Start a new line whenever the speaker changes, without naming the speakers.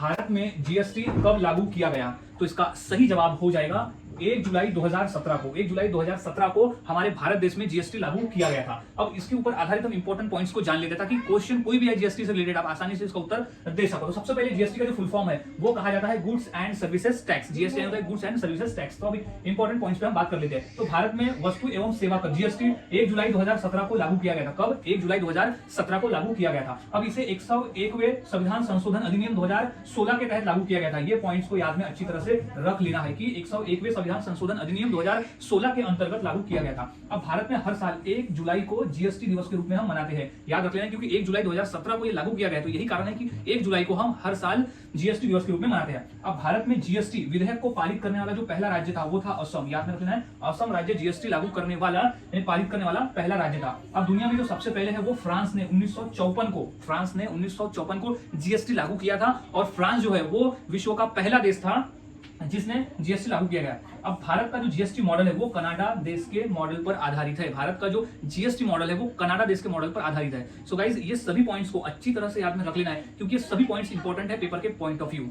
भारत में जीएसटी कब लागू किया गया? तो इसका सही जवाब हो जाएगा 1 जुलाई 2017 को। 1 जुलाई 2017 को हमारे भारत देश में जीएसटी लागू किया गया था। अब इसके ऊपर आधारित हम इंपॉर्टेंट पॉइंट्स को जान लेते हैं ताकि क्वेश्चन कोई भी है जीएसटी से रिलेटेड आप आसानी से इसका उत्तर दे सको। तो सबसे पहले जीएसटी का जो फुल फॉर्म है वो कहा जाता है goods and services tax. GST होता है गुड्स एंड सर्विसेज टैक्स। तो अभी इंपॉर्टेंट पॉइंट्स पे हम बात कर लेते हैं। तो भारत में वस्तु एवं सेवा कर जीएसटी 1 जुलाई 2017 को लागू किया गया था। कब? 1 जुलाई 2017 को लागू किया गया था। अब इसे 101वें संविधान संशोधन अधिनियम 2016 के तहत लागू किया गया था। ये पॉइंट्स को याद में अच्छी तरह से रख लेना है कि 101वें संविधान संशोधन अधिनियम 2016 के अंतर्गत लागू किया गया था। अब भारत में हर साल 1 जुलाई को जीएसटी दिवस के रूप में हम मनाते हैं। याद रख लेना क्योंकि 1 जुलाई 2017 को ये लागू किया गया, तो यही कारण है कि 1 जुलाई को हम हर साल जीएसटी दिवस के रूप में मनाते हैं। अब भारत में जीएसटी विधेयक को पारित करने वाला जो पहला राज्य था वो था असम। याद में रखना है, असम राज्य जीएसटी लागू करने वाला पारित करने वाला पहला राज्य था। अब दुनिया में जो सबसे पहले है वो फ्रांस ने 1954 को जीएसटी लागू किया था और फ्रांस जो है वो विश्व का पहला देश था जिसने जीएसटी लागू किया गया। अब भारत का जो जीएसटी मॉडल है वो कनाडा देश के मॉडल पर आधारित है। भारत का जो जीएसटी मॉडल है वो कनाडा देश के मॉडल पर आधारित है। सो गाइस ये सभी पॉइंट्स को अच्छी तरह से याद में रख लेना है क्योंकि ये सभी पॉइंट्स इंपॉर्टेंट है पेपर के पॉइंट ऑफ व्यू।